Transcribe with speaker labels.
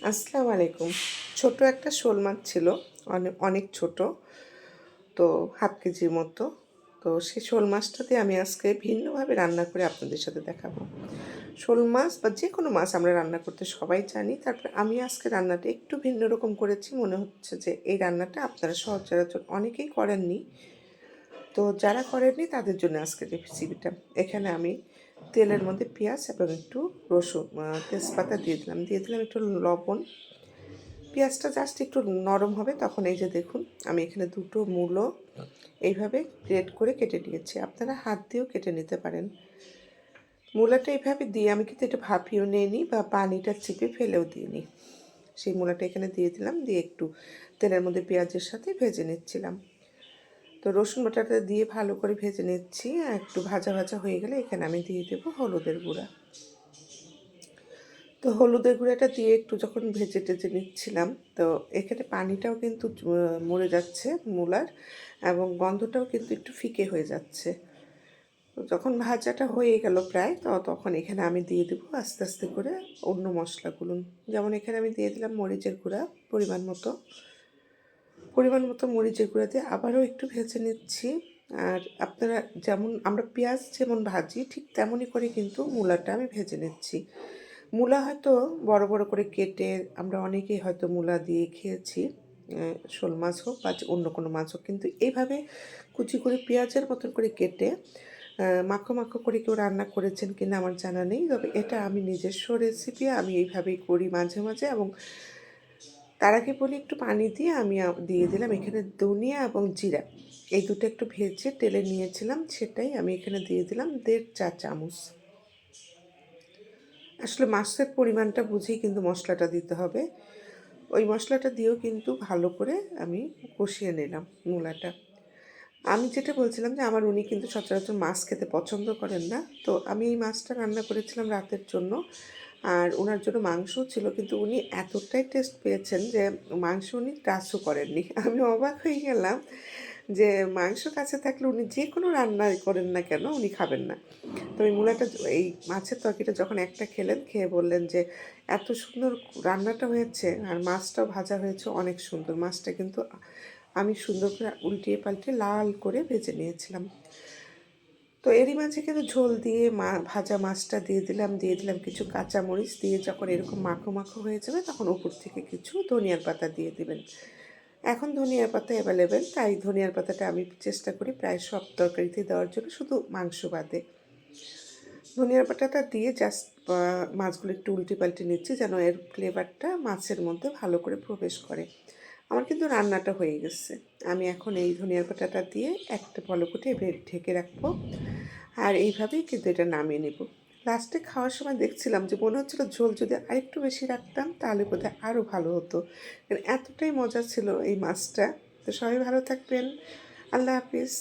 Speaker 1: আসসালামু আলাইকুম। ছোট একটা শোল মাছ ছিল, অনেক অনেক ছোট, তো হাফ কেজির মতো। তো সেই শোল মাছটা দিয়ে আমি আজকে ভিন্নভাবে রান্না করে আপনাদের সাথে দেখাবো। শোল মাছ বা যে কোনো মাছ আমরা রান্না করতে সবাই জানি, তারপরে আমি আজকে রান্নাটা একটু ভিন্ন রকম করেছি। মনে হচ্ছে যে এই রান্নাটা আপনারা সচরাচর অনেকেই করেননি, তো যারা করেননি তাদের জন্য আজকের রেসিপিটা। এখানে আমি তেলের মধ্যে পেঁয়াজ এবং একটু রসুন, তেজপাতা দিয়ে দিলাম একটু লবণ। পেঁয়াজটা জাস্ট একটু নরম হবে তখন এই যে দেখুন আমি এখানে দুটো মূলো এইভাবে গ্রেট করে কেটে নিয়েছি। আপনারা হাত দিয়েও কেটে নিতে পারেন। মূলাটা এইভাবে দিয়ে আমি কিন্তু এটা ভাপিয়েও নিইনি বা পানিটা চিপে ফেলেও দিইনি। সেই মূলাটা এখানে দিয়ে দিলাম, দিয়ে একটু তেলের মধ্যে পেঁয়াজের সাথে ভেজে নিচ্ছিলাম। তো রসুন বাটাটা দিয়ে ভালো করে ভেজে নিচ্ছি। একটু ভাজা ভাজা হয়ে গেলে এখানে আমি দিয়ে দেবো হলুদের গুঁড়া। তো হলুদের গুঁড়াটা দিয়ে একটু যখন ভেজে টেজে নিচ্ছিলাম, তো এখানে পানিটাও কিন্তু মরে যাচ্ছে মূলার, এবং গন্ধটাও কিন্তু একটু ফিকে হয়ে যাচ্ছে। তো যখন ভাজাটা হয়ে গেল প্রায়, তো তখন এখানে আমি দিয়ে দেবো আস্তে আস্তে করে অন্য মশলাগুলো। যেমন এখানে আমি দিয়ে দিলাম মরিচের গুঁড়া পরিমাণ মতো মরিচের গুঁড়া দিয়ে আবারও একটু ভেজে নিচ্ছি। আর আপনারা যেমন আমরা পেঁয়াজ যেমন ভাজি ঠিক তেমনই করে কিন্তু মূলাটা আমি ভেজে নিচ্ছি। মূলা হয়তো বড় বড় করে কেটে আমরা অনেকেই হয়তো মূলা দিয়ে খেয়েছি, শোল মাছ হোক বা অন্য কোনো মাছ হোক, কিন্তু এইভাবে কুচি করে পেঁয়াজের মতন করে কেটে মাখো মাখো করে কেউ রান্না করেছেন কিনা আমার জানা নেই, তবে এটা আমি নিজস্ব রেসিপি, আমি এইভাবেই করি মাঝে মাঝে। এবং তার আগে বলি একটু পানি দিয়ে আমি দিয়ে দিলাম এখানে ধনিয়া এবং জিরা, এই দুটো একটু ভেজে তেলে নিয়েছিলাম, সেটাই আমি এখানে দিয়ে দিলাম 1.5 চা চামচ। আসলে মাছের পরিমাণটা বুঝেই কিন্তু মশলাটা দিতে হবে। ওই মশলাটা দিয়েও কিন্তু ভালো করে আমি কষিয়ে নিলাম মূলাটা। আমি যেটা বলছিলাম যে আমার উনি কিন্তু সচরাচর মাছ খেতে পছন্দ করেন না, তো আমি এই মাছটা রান্না করেছিলাম রাতের জন্য। আর ওনার জন্য মাংসও ছিল, কিন্তু উনি এতটাই টেস্ট পেয়েছেন যে মাংস উনি টাচও করেননি। আমি অবাক হয়ে গেলাম যে মাংস কাছে থাকলে উনি যে কোনো রান্না করেন না কেন উনি খাবেন না। তো এই মূলাটা, এই মাছের তরকারিটা যখন একটা খেলেন, খেয়ে বললেন যে এত সুন্দর রান্নাটা হয়েছে আর মাছটাও ভাজা হয়েছে অনেক সুন্দর। মাছটা কিন্তু আমি সুন্দর করে উল্টিয়ে পাল্টে লাল করে ভেজে নিয়েছিলাম। তো এরই মাঝে কিন্তু ঝোল দিয়ে ভাজা মাছটা দিয়ে দিলাম কিছু কাঁচামরিচ দিয়ে, যখন এরকম মাখো মাখো হয়ে যাবে তখন উপর থেকে কিছু ধনিয়ার পাতা দিয়ে দিবেন। এখন ধনিয়ার পাতা অ্যাভেলেবেল, তাই ধনিয়ার পাতাটা আমি চেষ্টা করি প্রায় সব তরকারিতে দেওয়ার জন্য, শুধু মাংস বাদে। ধনিয়ার পাতাটা দিয়ে জাস্ট মাছগুলো একটু উল্টে পাল্টে নিচ্ছি যেন এর ফ্লেভারটা মাছের মধ্যে ভালো করে প্রবেশ করে। আমার কিন্তু রান্নাটা হয়ে গেছে। আমি এখন এই ধনিয়ার পাতাটা দিয়ে একটা পলকটে ঢেকে রাখবো, আর এইভাবেই কিন্তু এটা নামিয়ে নেব। লাস্টে খাওয়ার সময় দেখছিলাম যে মনে হচ্ছিলো ঝোল যদি আরেকটু বেশি রাখতাম তাহলে বোধহয় আরও ভালো হতো, কারণ এতটাই মজা ছিল এই মাছটা। তো সবাই ভালো থাকবেন। আল্লাহ হাফিজ।